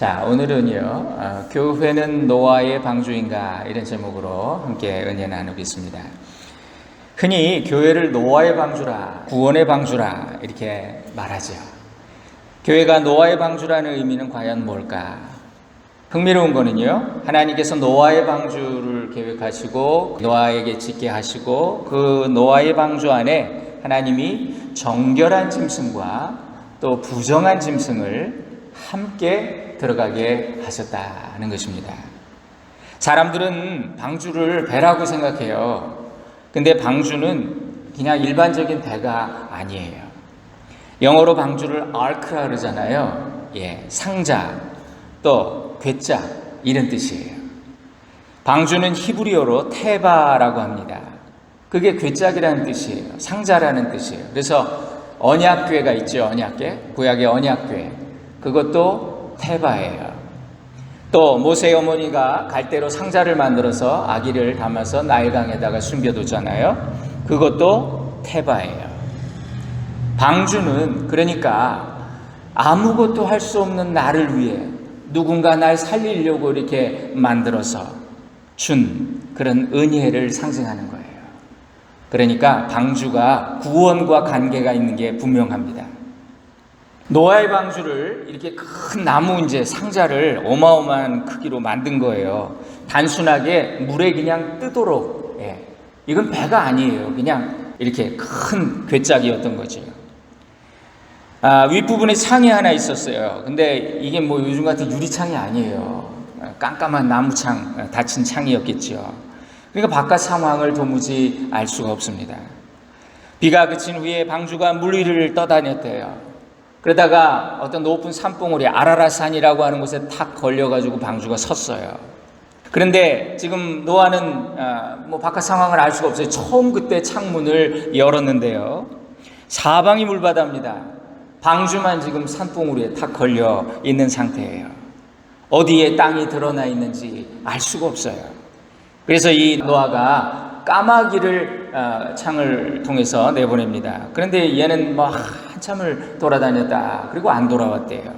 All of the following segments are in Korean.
자, 오늘은요, 교회는 노아의 방주인가? 이런 제목으로 함께 은혜 나누겠습니다. 흔히 교회를 노아의 방주라, 구원의 방주라 이렇게 말하죠. 교회가 노아의 방주라는 의미는 과연 뭘까? 흥미로운 거는요, 하나님께서 노아의 방주를 계획하시고 노아에게 짓게 하시고 그 노아의 방주 안에 하나님이 정결한 짐승과 또 부정한 짐승을 함께 들어가게 하셨다는 것입니다. 사람들은 방주를 배라고 생각해요. 근데 방주는 그냥 일반적인 배가 아니에요. 영어로 방주를 ark라 그러잖아요. 상자, 또 괴짝 이런 뜻이에요. 방주는 히브리어로 테바라고 합니다. 그게 괴짝이라는 뜻이에요. 상자라는 뜻이에요. 그래서 언약궤가 있죠. 언약궤, 구약의 언약궤. 그것도 테바예요. 또 모세의 어머니가 갈대로 상자를 만들어서 아기를 담아서 나일강에다가 숨겨뒀잖아요. 그것도 테바예요. 방주는 그러니까 아무것도 할 수 없는 나를 위해 누군가 날 살리려고 이렇게 만들어서 준 그런 은혜를 상징하는 거예요. 그러니까 방주가 구원과 관계가 있는 게 분명합니다. 노아의 방주를 이렇게 큰 나무 상자를 어마어마한 크기로 만든 거예요. 단순하게 물에 그냥 뜨도록. 이건 배가 아니에요. 그냥 이렇게 큰 괴짝이었던 거죠. 윗부분에 창이 하나 있었어요. 근데 이게 요즘 같은 유리창이 아니에요. 깜깜한 나무창, 닫힌 창이었겠죠. 그러니까 바깥 상황을 도무지 알 수가 없습니다. 비가 그친 후에 방주가 물 위를 떠다녔대요. 그러다가 어떤 높은 산봉우리 아라랏산이라고 하는 곳에 탁 걸려가지고 방주가 섰어요. 그런데 지금 노아는 바깥 상황을 알 수가 없어요. 처음 그때 창문을 열었는데요. 사방이 물바다입니다. 방주만 지금 산봉우리에 탁 걸려 있는 상태예요. 어디에 땅이 드러나 있는지 알 수가 없어요. 그래서 이 노아가 까마귀를 창을 통해서 내보냅니다. 그런데 얘는 한참을 돌아다녔다. 그리고 안 돌아왔대요.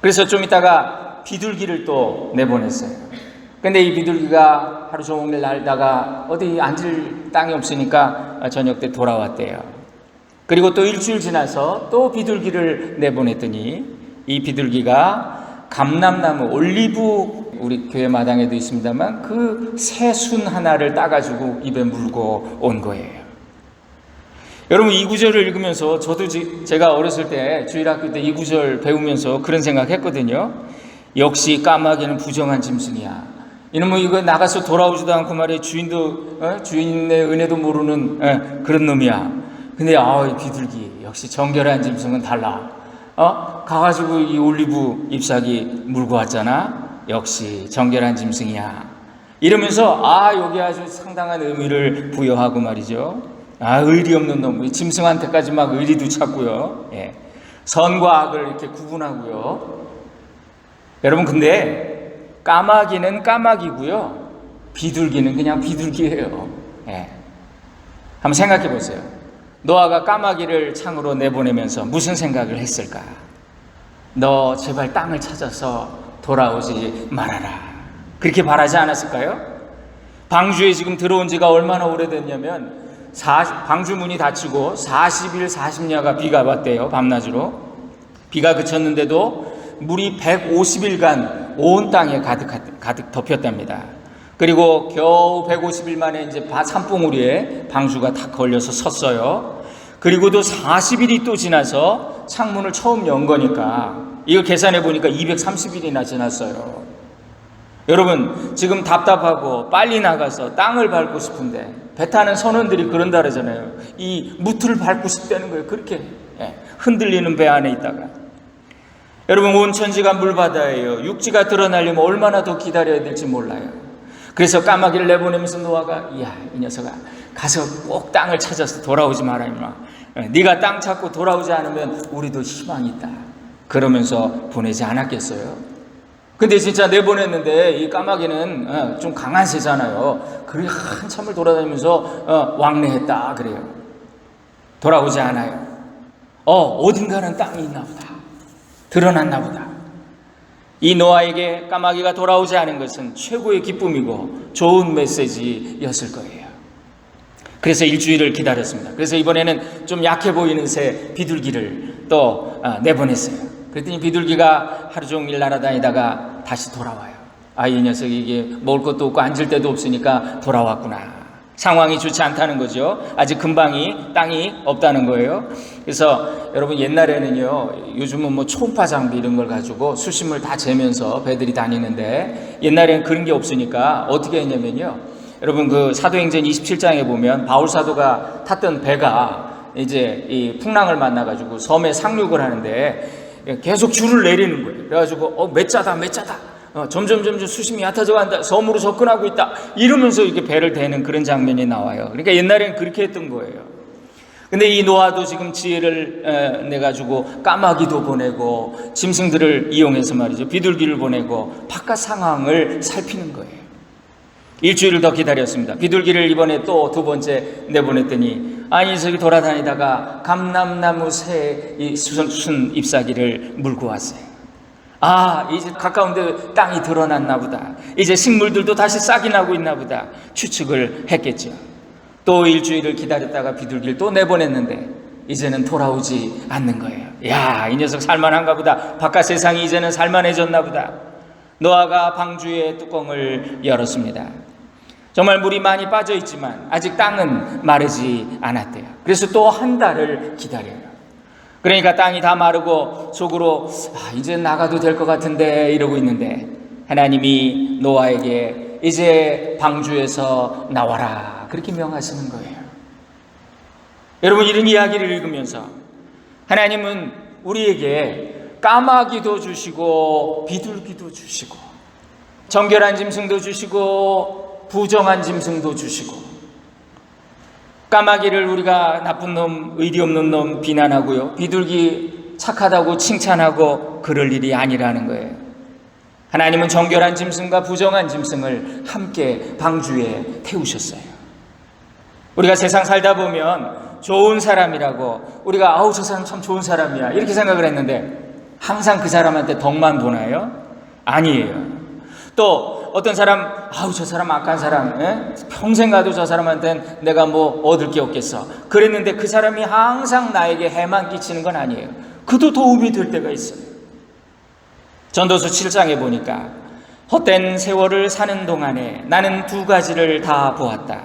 그래서 좀 있다가 비둘기를 또 내보냈어요. 근데 이 비둘기가 하루 종일 날다가 어디 앉을 땅이 없으니까 저녁 때 돌아왔대요. 그리고 또 일주일 지나서 또 비둘기를 내보냈더니 이 비둘기가 감람나무, 올리브 우리 교회 마당에도 있습니다만 그 새순 하나를 따가지고 입에 물고 온 거예요. 여러분 이 구절을 읽으면서 저도 제가 어렸을 때 주일학교 때 이 구절 배우면서 그런 생각했거든요. 역시 까마귀는 부정한 짐승이야. 이놈은 이거 나가서 돌아오지도 않고 말이야. 주인의 은혜도 모르는 그런 놈이야. 근데 이 비둘기 역시 정결한 짐승은 달라. 가가지고 이 올리브 잎사귀 물고 왔잖아. 역시 정결한 짐승이야. 이러면서 여기 아주 상당한 의미를 부여하고 말이죠. 의리 없는 놈, 짐승한테까지 막 의리도 찾고요. 선과 악을 이렇게 구분하고요. 여러분 근데 까마귀는 까마귀고요. 비둘기는 그냥 비둘기예요. 한번 생각해 보세요. 노아가 까마귀를 창으로 내보내면서 무슨 생각을 했을까? 너 제발 땅을 찾아서 돌아오지 말아라. 그렇게 바라지 않았을까요? 방주에 지금 들어온 지가 얼마나 오래됐냐면 방주 문이 닫히고 40일 40야가 비가 왔대요. 밤낮으로. 비가 그쳤는데도 물이 150일간 온 땅에 가득 덮였답니다. 그리고 겨우 150일 만에 산봉우리에 방주가 탁 걸려서 섰어요. 그리고도 40일이 또 지나서 창문을 처음 연 거니까 이거 계산해 보니까 230일이나 지났어요. 여러분 지금 답답하고 빨리 나가서 땅을 밟고 싶은데 배 타는 선원들이 그런다 그러잖아요. 이 무트를 밟고 싶다는 거예요. 그렇게 흔들리는 배 안에 있다가. 여러분 온 천지가 물바다예요. 육지가 드러나려면 얼마나 더 기다려야 될지 몰라요. 그래서 까마귀를 내보내면서 노아가 이 녀석아 가서 꼭 땅을 찾아서 돌아오지 마라 임마. 네가 땅 찾고 돌아오지 않으면 우리도 희망이 있다. 그러면서 보내지 않았겠어요? 근데 진짜 내보냈는데 이 까마귀는 좀 강한 새잖아요. 그래 한참을 돌아다니면서 왕래했다 그래요. 돌아오지 않아요. 어딘가는 땅이 있나 보다. 드러났나 보다. 이 노아에게 까마귀가 돌아오지 않은 것은 최고의 기쁨이고 좋은 메시지였을 거예요. 그래서 일주일을 기다렸습니다. 그래서 이번에는 좀 약해 보이는 새 비둘기를 또 내보냈어요. 그랬더니 비둘기가 하루 종일 날아다니다가 다시 돌아와요. 이 녀석이 이게 먹을 것도 없고 앉을 데도 없으니까 돌아왔구나. 상황이 좋지 않다는 거죠. 아직 근방이 땅이 없다는 거예요. 그래서 여러분, 옛날에는요, 요즘은 뭐 초음파 장비 이런 걸 가지고 수심을 다 재면서 배들이 다니는데, 옛날에는 그런 게 없으니까 어떻게 했냐면요, 여러분 그 사도행전 27장에 보면 바울 사도가 탔던 배가 이제 이 풍랑을 만나가지고 섬에 상륙을 하는데 계속 줄을 내리는 거예요. 그래가지고 몇 자다 점점 수심이 얕아져 간다, 섬으로 접근하고 있다, 이러면서 이렇게 배를 대는 그런 장면이 나와요. 그러니까 옛날에는 그렇게 했던 거예요. 근데 이 노아도 지금 지혜를 내가지고 까마귀도 보내고 짐승들을 이용해서 말이죠, 비둘기를 보내고 바깥 상황을 살피는 거예요. 일주일을 더 기다렸습니다. 비둘기를 이번에 또 두 번째 내보냈더니 이 녀석이 돌아다니다가 감람나무 새 이 수순 잎사귀를 물고 왔어요. 이제 가까운 데 땅이 드러났나 보다, 이제 식물들도 다시 싹이 나고 있나 보다 추측을 했겠죠. 또 일주일을 기다렸다가 비둘기를 또 내보냈는데 이제는 돌아오지 않는 거예요. 이 녀석 살만한가 보다, 바깥 세상이 이제는 살만해졌나 보다. 노아가 방주의 뚜껑을 열었습니다. 정말 물이 많이 빠져 있지만 아직 땅은 마르지 않았대요. 그래서 또 한 달을 기다려요. 그러니까 땅이 다 마르고 속으로 이제 나가도 될 것 같은데 이러고 있는데, 하나님이 노아에게 이제 방주에서 나와라, 그렇게 명하시는 거예요. 여러분, 이런 이야기를 읽으면서 하나님은 우리에게 까마귀도 주시고 비둘기도 주시고 정결한 짐승도 주시고 부정한 짐승도 주시고, 까마귀를 우리가 나쁜 놈, 의리 없는 놈 비난하고요, 비둘기 착하다고 칭찬하고 그럴 일이 아니라는 거예요. 하나님은 정결한 짐승과 부정한 짐승을 함께 방주에 태우셨어요. 우리가 세상 살다 보면 좋은 사람이라고 우리가 저 사람 참 좋은 사람이야 이렇게 생각을 했는데, 항상 그 사람한테 덕만 보나요? 아니에요. 또 어떤 사람, 저 사람 악한 사람, 평생 가도 저 사람한테는 내가 뭐 얻을 게 없겠어, 그랬는데 그 사람이 항상 나에게 해만 끼치는 건 아니에요. 그도 도움이 될 때가 있어요. 전도서 7장에 보니까 헛된 세월을 사는 동안에 나는 두 가지를 다 보았다.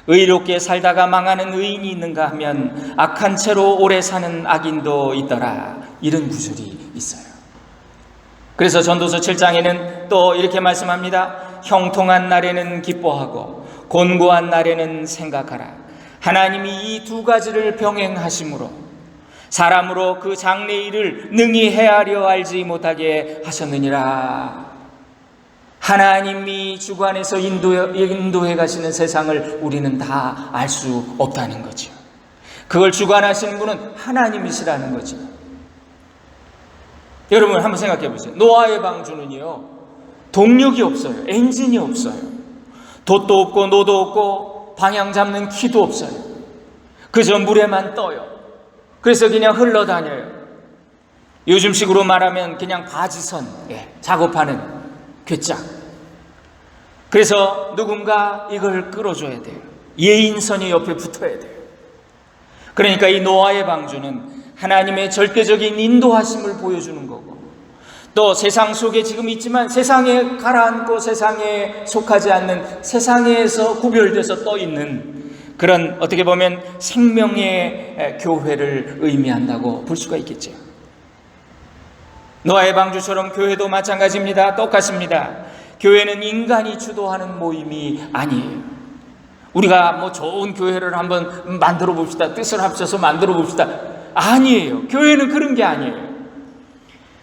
의롭게 살다가 망하는 의인이 있는가 하면 악한 채로 오래 사는 악인도 있더라, 이런 구절이 있어요. 그래서 전도서 7장에는 또 이렇게 말씀합니다. 형통한 날에는 기뻐하고 곤고한 날에는 생각하라. 하나님이 이 두 가지를 병행하심으로 사람으로 그 장래일을 능히 헤아려 알지 못하게 하셨느니라. 하나님이 주관해서 인도해 가시는 세상을 우리는 다 알 수 없다는 거죠. 그걸 주관하시는 분은 하나님이시라는 거죠. 여러분 한번 생각해 보세요. 노아의 방주는요, 동력이 없어요. 엔진이 없어요. 돛도 없고 노도 없고 방향 잡는 키도 없어요. 그저 물에만 떠요. 그래서 그냥 흘러다녀요. 요즘식으로 말하면 그냥 바지선 작업하는 괴짝. 그래서 누군가 이걸 끌어줘야 돼요. 예인선이 옆에 붙어야 돼요. 그러니까 이 노아의 방주는 하나님의 절대적인 인도하심을 보여주는 거고, 또 세상 속에 지금 있지만 세상에 가라앉고 세상에 속하지 않는, 세상에서 구별돼서 떠 있는 그런, 어떻게 보면 생명의 교회를 의미한다고 볼 수가 있겠죠. 노아의 방주처럼 교회도 마찬가지입니다. 똑같습니다. 교회는 인간이 주도하는 모임이 아니에요. 우리가 뭐 좋은 교회를 한번 만들어 봅시다, 뜻을 합쳐서 만들어 봅시다, 아니에요. 교회는 그런 게 아니에요.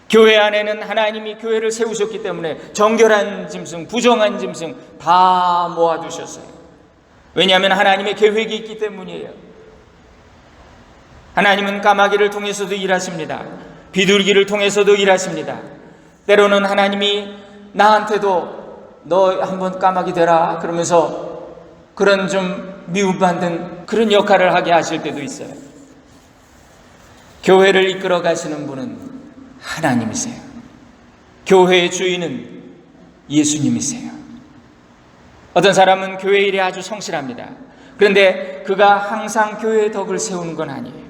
교회 안에는 하나님이 교회를 세우셨기 때문에 정결한 짐승, 부정한 짐승 다 모아두셨어요. 왜냐하면 하나님의 계획이 있기 때문이에요. 하나님은 까마귀를 통해서도 일하십니다. 비둘기를 통해서도 일하십니다. 때로는 하나님이 나한테도 너 한번 까마귀 되라 그러면서 그런 좀 미움받는 그런 역할을 하게 하실 때도 있어요. 교회를 이끌어 가시는 분은 하나님이세요. 교회의 주인은 예수님이세요. 어떤 사람은 교회 일에 아주 성실합니다. 그런데 그가 항상 교회의 덕을 세우는 건 아니에요.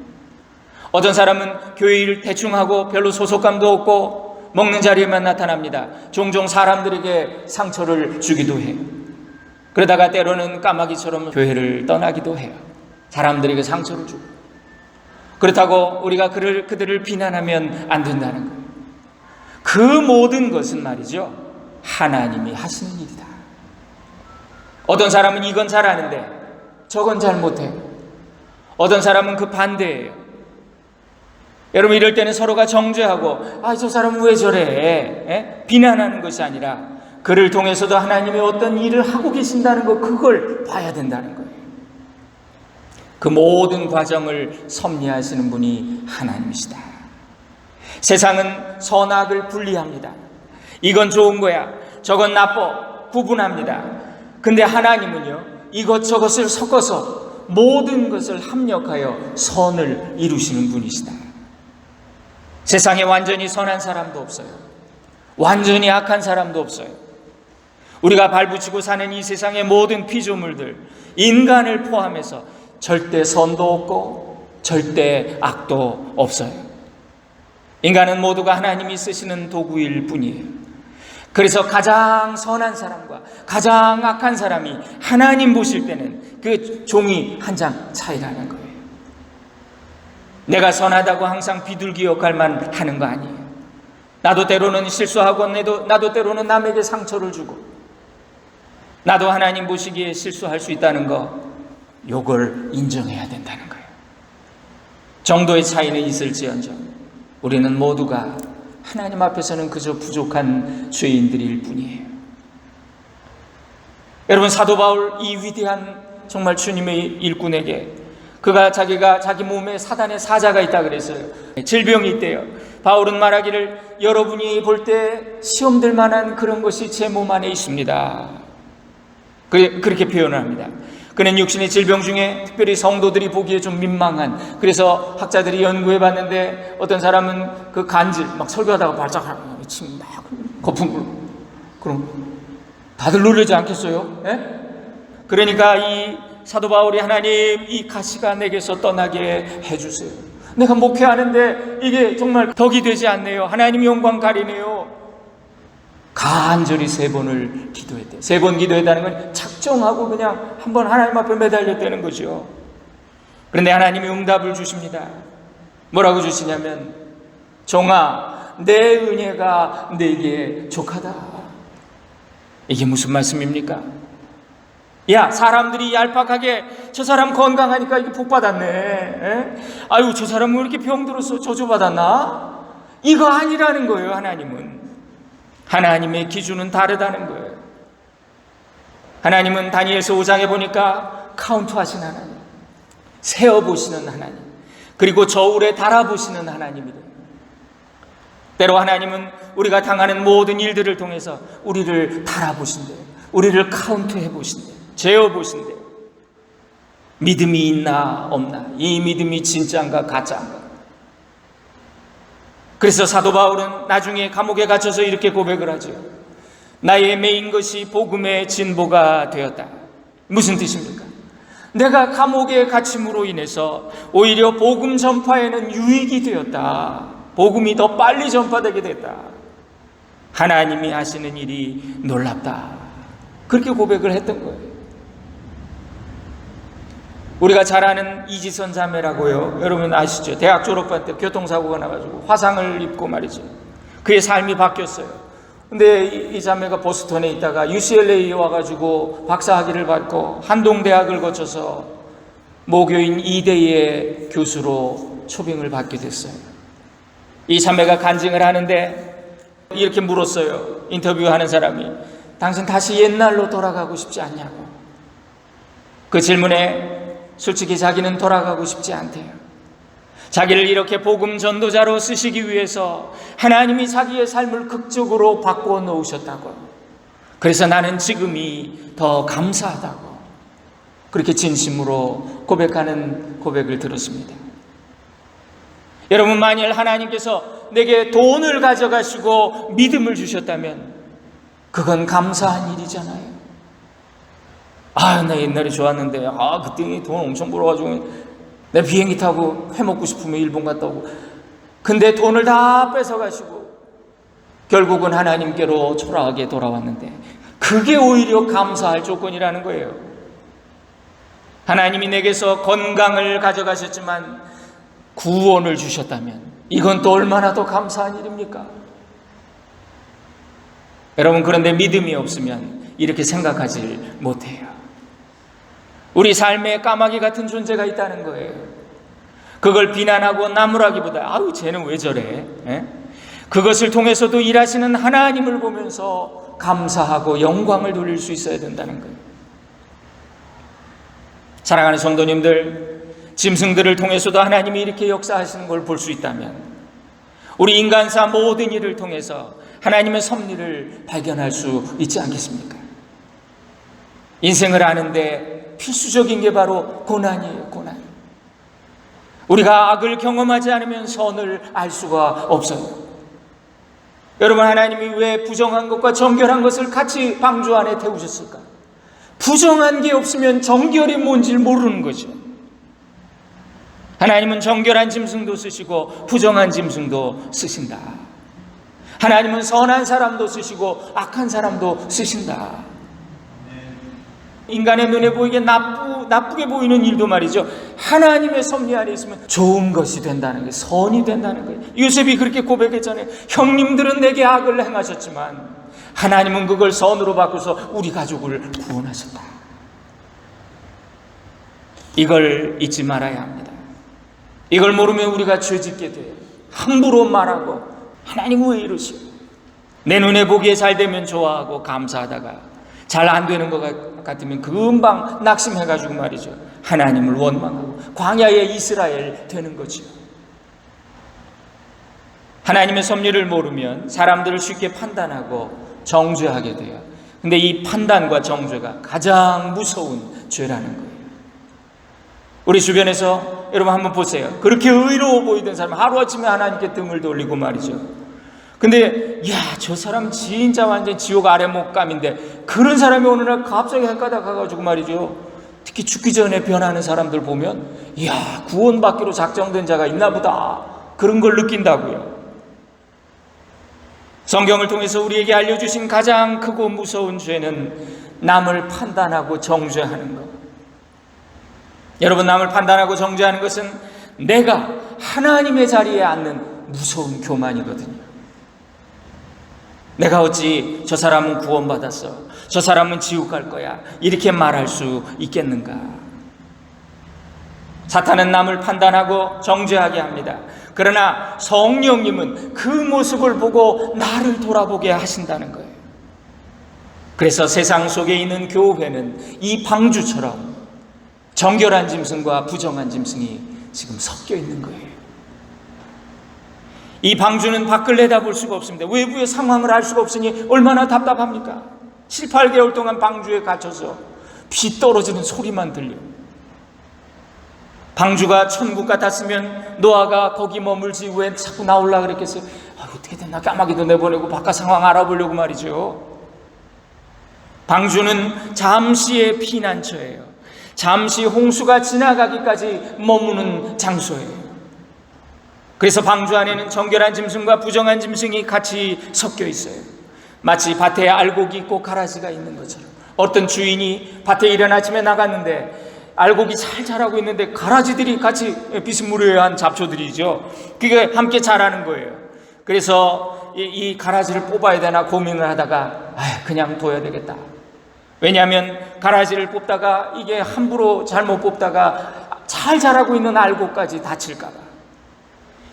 어떤 사람은 교회 일 대충 하고 별로 소속감도 없고 먹는 자리에만 나타납니다. 종종 사람들에게 상처를 주기도 해요. 그러다가 때로는 까마귀처럼 교회를 떠나기도 해요. 사람들에게 상처를 주고. 그렇다고 우리가 그들을 비난하면 안 된다는 거예요. 그 모든 것은 말이죠, 하나님이 하시는 일이다. 어떤 사람은 이건 잘하는데 저건 잘 못해요. 어떤 사람은 그 반대예요. 여러분, 이럴 때는 서로가 정죄하고 저 사람은 왜 저래? 비난하는 것이 아니라 그를 통해서도 하나님이 어떤 일을 하고 계신다는 것, 그걸 봐야 된다는 거예요. 그 모든 과정을 섭리하시는 분이 하나님이시다. 세상은 선악을 분리합니다. 이건 좋은 거야, 저건 나빠, 구분합니다. 근데 하나님은요, 이것저것을 섞어서 모든 것을 합력하여 선을 이루시는 분이시다. 세상에 완전히 선한 사람도 없어요. 완전히 악한 사람도 없어요. 우리가 발붙이고 사는 이 세상의 모든 피조물들, 인간을 포함해서 절대 선도 없고 절대 악도 없어요. 인간은 모두가 하나님이 쓰시는 도구일 뿐이에요. 그래서 가장 선한 사람과 가장 악한 사람이 하나님 보실 때는 그 종이 한 장 차이라는 거예요. 내가 선하다고 항상 비둘기 역할만 하는 거 아니에요. 나도 때로는 실수하고 나도 때로는 남에게 상처를 주고, 나도 하나님 보시기에 실수할 수 있다는 거, 요걸 인정해야 된다는 거예요. 정도의 차이는 있을지언정 우리는 모두가 하나님 앞에서는 그저 부족한 죄인들일 뿐이에요. 여러분, 사도 바울, 이 위대한 정말 주님의 일꾼에게 자기가 자기 몸에 사단의 사자가 있다 그랬어요. 질병이 있대요. 바울은 말하기를, 여러분이 볼 때 시험될 만한 그런 것이 제 몸 안에 있습니다. 그렇게 표현을 합니다. 그는 육신의 질병 중에 특별히 성도들이 보기에 좀 민망한, 그래서 학자들이 연구해 봤는데 어떤 사람은 그 간질, 막 설교하다가 발작하고 침 막 거품 불고, 그럼 다들 놀라지 않겠어요? 그러니까 이 사도 바울이, 하나님, 이 가시가 내게서 떠나게 해주세요. 내가 목회하는데 이게 정말 덕이 되지 않네요. 하나님 영광 가리네요. 간절히 3번을 기도했대요. 3번 기도했다는 건 작정하고 그냥 한번 하나님 앞에 매달렸다는 거죠. 그런데 하나님이 응답을 주십니다. 뭐라고 주시냐면, 종아, 내 은혜가 내게 족하다. 이게 무슨 말씀입니까? 야, 사람들이 얄팍하게 저 사람 건강하니까 이게 복 받았네. 아유, 저 사람은 왜 이렇게 병들어서 저주받았나? 이거 아니라는 거예요. 하나님의 기준은 다르다는 거예요. 하나님은 다니엘서 5장에 보니까 카운트하신 하나님, 세어보시는 하나님, 그리고 저울에 달아보시는 하나님이래요. 때로 하나님은 우리가 당하는 모든 일들을 통해서 우리를 달아보신대요. 우리를 카운트해 보신대요. 재어보신대요. 믿음이 있나 없나, 이 믿음이 진짜인가 가짜인가. 그래서 사도 바울은 나중에 감옥에 갇혀서 이렇게 고백을 하죠. 나의 매인 것이 복음의 진보가 되었다. 무슨 뜻입니까? 내가 감옥에 갇힘으로 인해서 오히려 복음 전파에는 유익이 되었다. 복음이 더 빨리 전파되게 됐다. 하나님이 하시는 일이 놀랍다. 그렇게 고백을 했던 거예요. 우리가 잘 아는 이지선 자매라고요. 여러분 아시죠? 대학 졸업반 때 교통사고가 나가지고 화상을 입고 말이죠. 그의 삶이 바뀌었어요. 근데 이 자매가 보스턴에 있다가 UCLA에 와가지고 박사학위를 받고 한동대학을 거쳐서 모교인 2대의 교수로 초빙을 받게 됐어요. 이 자매가 간증을 하는데 이렇게 물었어요. 인터뷰하는 사람이, 당신 다시 옛날로 돌아가고 싶지 않냐고. 그 질문에 솔직히 자기는 돌아가고 싶지 않대요. 자기를 이렇게 복음 전도자로 쓰시기 위해서 하나님이 자기의 삶을 극적으로 바꾸어 놓으셨다고. 그래서 나는 지금이 더 감사하다고. 그렇게 진심으로 고백하는 고백을 들었습니다. 여러분, 만일 하나님께서 내게 돈을 가져가시고 믿음을 주셨다면 그건 감사한 일이잖아요. 나 옛날에 좋았는데 그때 돈 엄청 벌어가지고 내 비행기 타고 회 먹고 싶으면 일본 갔다 오고, 근데 돈을 다 뺏어가시고 결국은 하나님께로 초라하게 돌아왔는데 그게 오히려 감사할 조건이라는 거예요. 하나님이 내게서 건강을 가져가셨지만 구원을 주셨다면 이건 또 얼마나 더 감사한 일입니까? 여러분, 그런데 믿음이 없으면 이렇게 생각하지 못해요. 우리 삶에 까마귀 같은 존재가 있다는 거예요. 그걸 비난하고 나무라기보다 쟤는 왜 저래? 그것을 통해서도 일하시는 하나님을 보면서 감사하고 영광을 돌릴 수 있어야 된다는 거예요. 사랑하는 성도님들, 짐승들을 통해서도 하나님이 이렇게 역사하시는 걸 볼 수 있다면 우리 인간사 모든 일을 통해서 하나님의 섭리를 발견할 수 있지 않겠습니까? 인생을 아는데 필수적인 게 바로 고난이에요. 고난. 우리가 악을 경험하지 않으면 선을 알 수가 없어요. 여러분, 하나님이 왜 부정한 것과 정결한 것을 같이 방주 안에 태우셨을까? 부정한 게 없으면 정결이 뭔지 모르는 거죠. 하나님은 정결한 짐승도 쓰시고 부정한 짐승도 쓰신다. 하나님은 선한 사람도 쓰시고 악한 사람도 쓰신다. 인간의 눈에 보이게 나쁘게 보이는 일도 말이죠, 하나님의 섭리 안에 있으면 좋은 것이 된다는 게, 선이 된다는 거예요. 요셉이 그렇게 고백했잖아요. 형님들은 내게 악을 행하셨지만 하나님은 그걸 선으로 바꾸서 우리 가족을 구원하셨다. 이걸 잊지 말아야 합니다. 이걸 모르면 우리가 죄짓게 돼요. 함부로 말하고 하나님 왜 이러시오? 내 눈에 보기에 잘 되면 좋아하고 감사하다가 잘 안 되는 것 같으면 금방 낙심해가지고 말이죠, 하나님을 원망하고 광야의 이스라엘 되는 거죠. 하나님의 섭리를 모르면 사람들을 쉽게 판단하고 정죄하게 돼요. 근데 이 판단과 정죄가 가장 무서운 죄라는 거예요. 우리 주변에서 여러분 한번 보세요. 그렇게 의로워 보이던 사람 하루아침에 하나님께 등을 돌리고 말이죠. 근데 저 사람 진짜 완전 지옥 아래목감인데 그런 사람이 어느 날 갑자기 헷가닥 가가지고 말이죠, 특히 죽기 전에 변하는 사람들 보면 구원받기로 작정된 자가 있나 보다, 그런 걸 느낀다고요. 성경을 통해서 우리에게 알려주신 가장 크고 무서운 죄는 남을 판단하고 정죄하는 것. 여러분, 남을 판단하고 정죄하는 것은 내가 하나님의 자리에 앉는 무서운 교만이거든요. 내가 어찌 저 사람은 구원받았어, 저 사람은 지옥 갈 거야, 이렇게 말할 수 있겠는가? 사탄은 남을 판단하고 정죄하게 합니다. 그러나 성령님은 그 모습을 보고 나를 돌아보게 하신다는 거예요. 그래서 세상 속에 있는 교회는 이 방주처럼 정결한 짐승과 부정한 짐승이 지금 섞여 있는 거예요. 이 방주는 밖을 내다볼 수가 없습니다. 외부의 상황을 알 수가 없으니 얼마나 답답합니까? 7, 8개월 동안 방주에 갇혀서 피 떨어지는 소리만 들려. 방주가 천국 같았으면 노아가 거기 머물지 왜 자꾸 나오려고 그랬겠어요? 어떻게 됐나 까마귀도 내보내고 바깥 상황 알아보려고 말이죠. 방주는 잠시의 피난처예요. 잠시 홍수가 지나가기까지 머무는 장소예요. 그래서 방주 안에는 정결한 짐승과 부정한 짐승이 같이 섞여 있어요. 마치 밭에 알곡이 있고 가라지가 있는 것처럼. 어떤 주인이 밭에 이른 아침에 나갔는데 알곡이 잘 자라고 있는데 가라지들이 같이, 비스무리한 잡초들이죠, 그게 함께 자라는 거예요. 그래서 이 가라지를 뽑아야 되나 고민을 하다가 그냥 둬야 되겠다. 왜냐하면 가라지를 뽑다가 이게 함부로 잘못 뽑다가 잘 자라고 있는 알곡까지 다칠까 봐.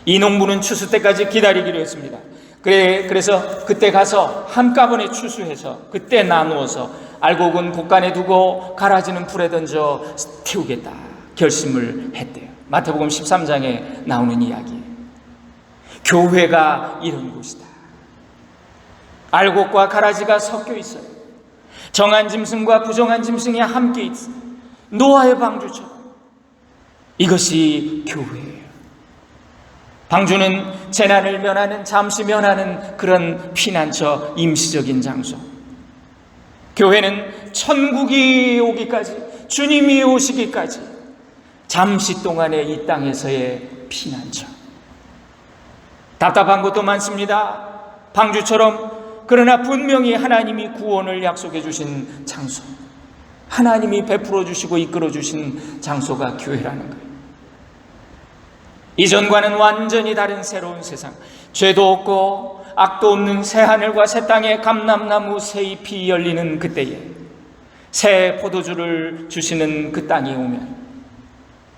이 농부는 추수 때까지 기다리기로 했습니다. 그래서 그때 가서 한꺼번에 추수해서 그때 나누어서 알곡은 곳간에 두고 가라지는 불에 던져 태우겠다 결심을 했대요. 마태복음 13장에 나오는 이야기예요. 교회가 이런 곳이다. 알곡과 가라지가 섞여 있어요. 정한 짐승과 부정한 짐승이 함께 있어요. 노아의 방주처럼. 이것이 교회예요. 방주는 재난을 면하는, 잠시 면하는 그런 피난처, 임시적인 장소. 교회는 천국이 오기까지, 주님이 오시기까지 잠시 동안의 이 땅에서의 피난처. 답답한 것도 많습니다. 방주처럼. 그러나 분명히 하나님이 구원을 약속해 주신 장소, 하나님이 베풀어 주시고 이끌어 주신 장소가 교회라는 거예요. 이전과는 완전히 다른 새로운 세상, 죄도 없고 악도 없는 새 하늘과 새 땅에 감람나무 새 잎이 열리는 그때에, 새 포도주를 주시는 그 땅이 오면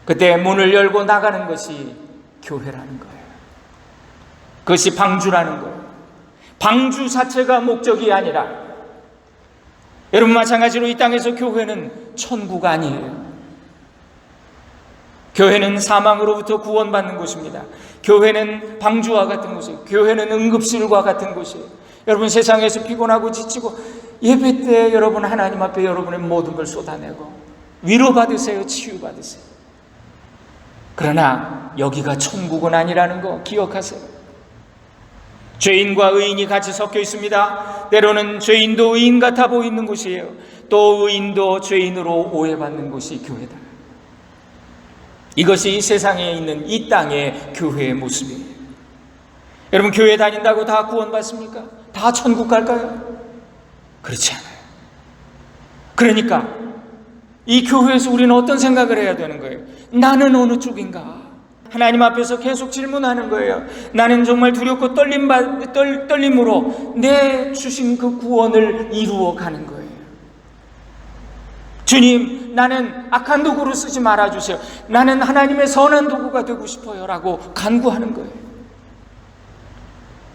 그때 문을 열고 나가는 것이 교회라는 거예요. 그것이 방주라는 거예요. 방주 자체가 목적이 아니라, 여러분 마찬가지로 이 땅에서 교회는 천국 아니에요. 교회는 사망으로부터 구원받는 곳입니다. 교회는 방주와 같은 곳이에요. 교회는 응급실과 같은 곳이에요. 여러분 세상에서 피곤하고 지치고 예배 때 여러분 하나님 앞에 여러분의 모든 걸 쏟아내고 위로받으세요. 치유받으세요. 그러나 여기가 천국은 아니라는 거 기억하세요. 죄인과 의인이 같이 섞여 있습니다. 때로는 죄인도 의인 같아 보이는 곳이에요. 또 의인도 죄인으로 오해받는 곳이 교회다. 이것이 이 세상에 있는 이 땅의 교회의 모습이에요. 여러분 교회 다닌다고 다 구원받습니까? 다 천국 갈까요? 그렇지 않아요. 그러니까 이 교회에서 우리는 어떤 생각을 해야 되는 거예요? 나는 어느 쪽인가? 하나님 앞에서 계속 질문하는 거예요. 나는 정말 두렵고 떨림으로 내 주신 그 구원을 이루어 가는 거예요. 주님, 나는 악한 도구로 쓰지 말아주세요. 나는 하나님의 선한 도구가 되고 싶어요 라고 간구하는 거예요.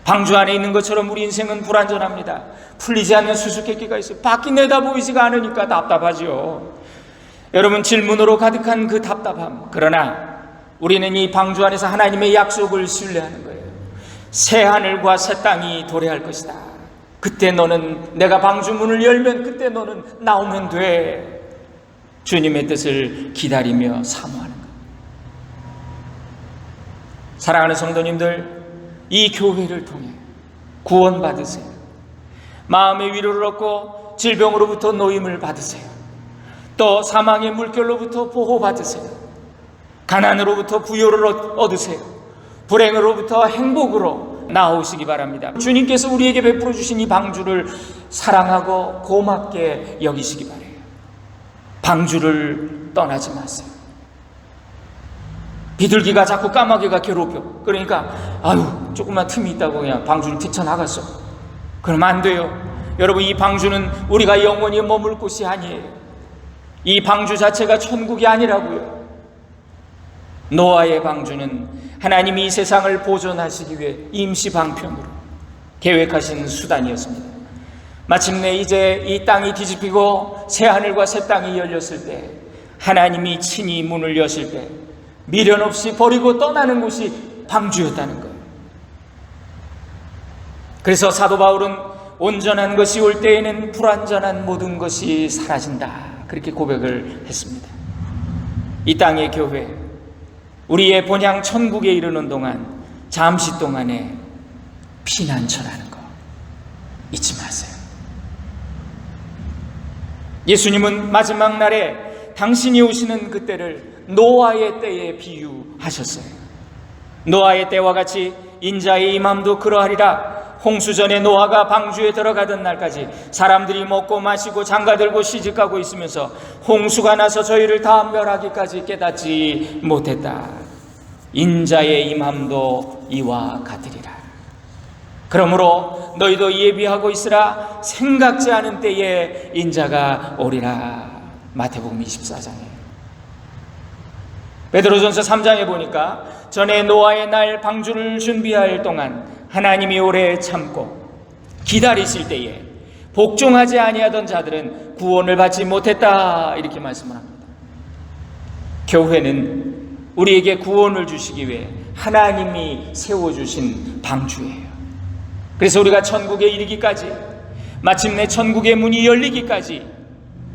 방주 안에 있는 것처럼 우리 인생은 불완전합니다. 풀리지 않는 수수께끼가 있어요. 밖이 내다보이지가 않으니까 답답하죠. 여러분 질문으로 가득한 그 답답함. 그러나 우리는 이 방주 안에서 하나님의 약속을 신뢰하는 거예요. 새 하늘과 새 땅이 도래할 것이다. 그때 너는, 내가 방주 문을 열면 그때 너는 나오면 돼. 주님의 뜻을 기다리며 사모하는 것. 사랑하는 성도님들, 이 교회를 통해 구원받으세요. 마음의 위로를 얻고 질병으로부터 노임을 받으세요. 또 사망의 물결로부터 보호받으세요. 가난으로부터 부요를 얻으세요. 불행으로부터 행복으로 나오시기 바랍니다. 주님께서 우리에게 베풀어 주신 이 방주를 사랑하고 고맙게 여기시기 바랍니다. 방주를 떠나지 마세요. 비둘기가 자꾸 까마귀가 괴롭혀. 그러니까 조금만 틈이 있다고 그냥 방주를 뛰쳐나갔어. 그러면 안 돼요. 여러분 이 방주는 우리가 영원히 머물 곳이 아니에요. 이 방주 자체가 천국이 아니라고요. 노아의 방주는 하나님이 이 세상을 보존하시기 위해 임시 방편으로 계획하신 수단이었습니다. 마침내 이제 이 땅이 뒤집히고 새 하늘과 새 땅이 열렸을 때, 하나님이 친히 문을 여실 때 미련 없이 버리고 떠나는 곳이 방주였다는 거예요. 그래서 사도 바울은 온전한 것이 올 때에는 불완전한 모든 것이 사라진다, 그렇게 고백을 했습니다. 이 땅의 교회, 우리의 본향 천국에 이르는 동안 잠시 동안의 피난처라는 거 잊지 마세요. 예수님은 마지막 날에 당신이 오시는 그때를 노아의 때에 비유하셨어요. 노아의 때와 같이 인자의 임함도 그러하리라. 홍수전에 노아가 방주에 들어가던 날까지 사람들이 먹고 마시고 장가들고 시집가고 있으면서 홍수가 나서 저희를 다 멸하기까지 깨닫지 못했다. 인자의 임함도 이와 같으리라. 그러므로 너희도 예비하고 있으라. 생각지 않은 때에 인자가 오리라. 마태복음 24장에. 베드로전서 3장에 보니까 전에 노아의 날 방주를 준비할 동안 하나님이 오래 참고 기다리실 때에 복종하지 아니하던 자들은 구원을 받지 못했다, 이렇게 말씀을 합니다. 교회는 우리에게 구원을 주시기 위해 하나님이 세워주신 방주예요. 그래서 우리가 천국에 이르기까지, 마침내 천국의 문이 열리기까지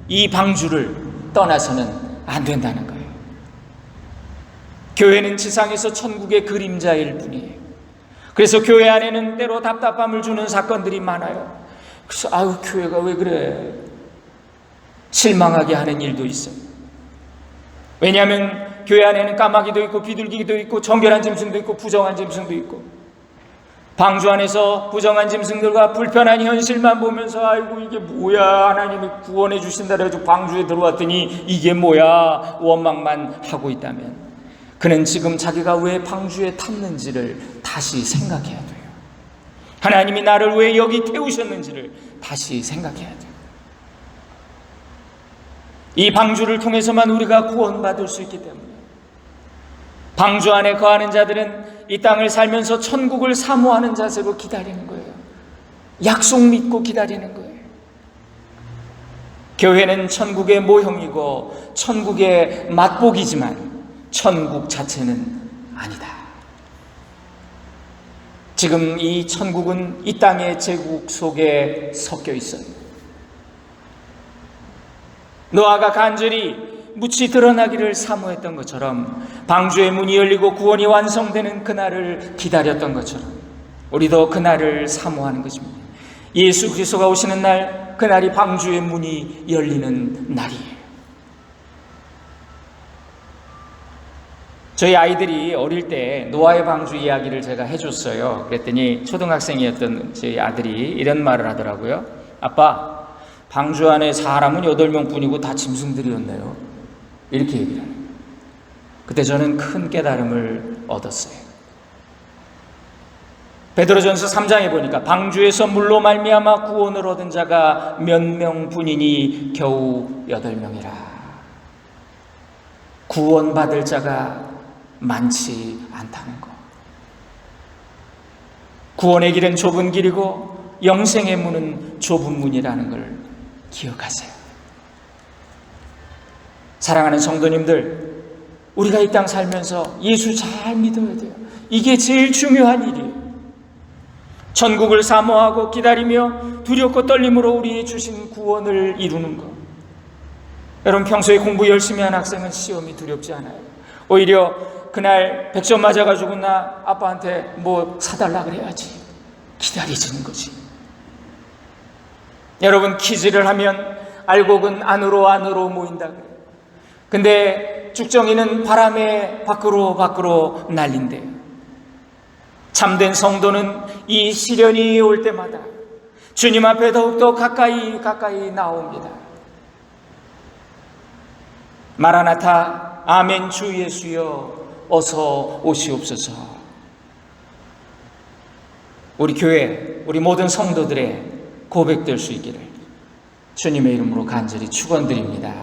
이 방주를 떠나서는 안 된다는 거예요. 교회는 지상에서 천국의 그림자일 뿐이에요. 그래서 교회 안에는 때로 답답함을 주는 사건들이 많아요. 그래서 아유, 교회가 왜 그래? 실망하게 하는 일도 있어요. 왜냐하면 교회 안에는 까마귀도 있고 비둘기도 있고 정결한 짐승도 있고 부정한 짐승도 있고, 방주 안에서 부정한 짐승들과 불편한 현실만 보면서 아이고 이게 뭐야, 하나님이 구원해 주신다 그래가지고 방주에 들어왔더니 이게 뭐야 원망만 하고 있다면, 그는 지금 자기가 왜 방주에 탔는지를 다시 생각해야 돼요. 하나님이 나를 왜 여기 태우셨는지를 다시 생각해야 돼요. 이 방주를 통해서만 우리가 구원받을 수 있기 때문에, 방주 안에 거하는 자들은 이 땅을 살면서 천국을 사모하는 자세로 기다리는 거예요. 약속 믿고 기다리는 거예요. 교회는 천국의 모형이고 천국의 맛보기지만 천국 자체는 아니다. 지금 이 천국은 이 땅의 제국 속에 섞여 있어요. 노아가 간절히 묻이 드러나기를 사모했던 것처럼, 방주의 문이 열리고 구원이 완성되는 그날을 기다렸던 것처럼 우리도 그날을 사모하는 것입니다. 예수 그리스도가 오시는 날, 그날이 방주의 문이 열리는 날이에요. 저희 아이들이 어릴 때 노아의 방주 이야기를 제가 해줬어요. 그랬더니 초등학생이었던 저희 아들이 이런 말을 하더라고요. 아빠, 방주 안에 사람은 8명 뿐이고 다 짐승들이었네요. 이렇게 얘기를 하는 거예요. 그때 저는 큰 깨달음을 얻었어요. 베드로전서 3장에 보니까 방주에서 물로 말미암아 구원을 얻은 자가 몇 명뿐이니 겨우 8명이라. 구원받을 자가 많지 않다는 것. 구원의 길은 좁은 길이고 영생의 문은 좁은 문이라는 걸 기억하세요. 사랑하는 성도님들, 우리가 이 땅 살면서 예수 잘 믿어야 돼요. 이게 제일 중요한 일이에요. 천국을 사모하고 기다리며 두렵고 떨림으로 우리의 주신 구원을 이루는 것. 여러분, 평소에 공부 열심히 한 학생은 시험이 두렵지 않아요. 오히려 그날 100점 맞아가지고 나 아빠한테 뭐 사달라 그래야지 기다려지는 거지. 여러분, 퀴즈를 하면 알곡은 안으로 모인다 그래요. 근데 쭉정이는 바람에 밖으로 날린대요. 참된 성도는 이 시련이 올 때마다 주님 앞에 더욱더 가까이 나옵니다. 마라나타, 아멘, 주 예수여 어서 오시옵소서. 우리 교회, 우리 모든 성도들의 고백될 수 있기를 주님의 이름으로 간절히 축원드립니다.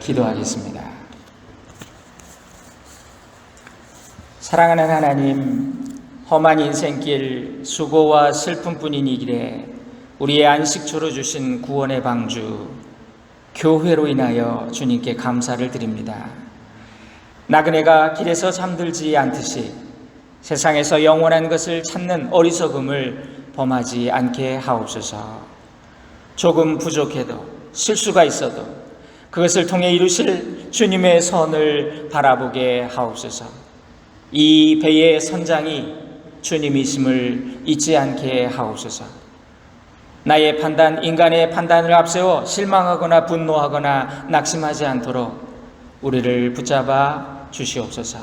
기도하겠습니다. 사랑하는 하나님, 험한 인생길, 수고와 슬픔뿐인 이 길에 우리의 안식처로 주신 구원의 방주 교회로 인하여 주님께 감사를 드립니다. 나그네가 길에서 잠들지 않듯이 세상에서 영원한 것을 찾는 어리석음을 범하지 않게 하옵소서. 조금 부족해도 실수가 있어도 그것을 통해 이루실 주님의 선을 바라보게 하옵소서. 이 배의 선장이 주님이심을 잊지 않게 하옵소서. 나의 판단, 인간의 판단을 앞세워 실망하거나 분노하거나 낙심하지 않도록 우리를 붙잡아 주시옵소서.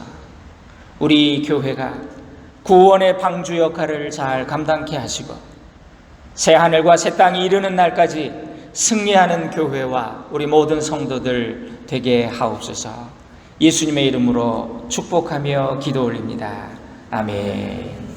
우리 교회가 구원의 방주 역할을 잘 감당케 하시고 새 하늘과 새 땅이 이르는 날까지 승리하는 교회와 우리 모든 성도들 되게 하옵소서. 예수님의 이름으로 축복하며 기도 올립니다. 아멘.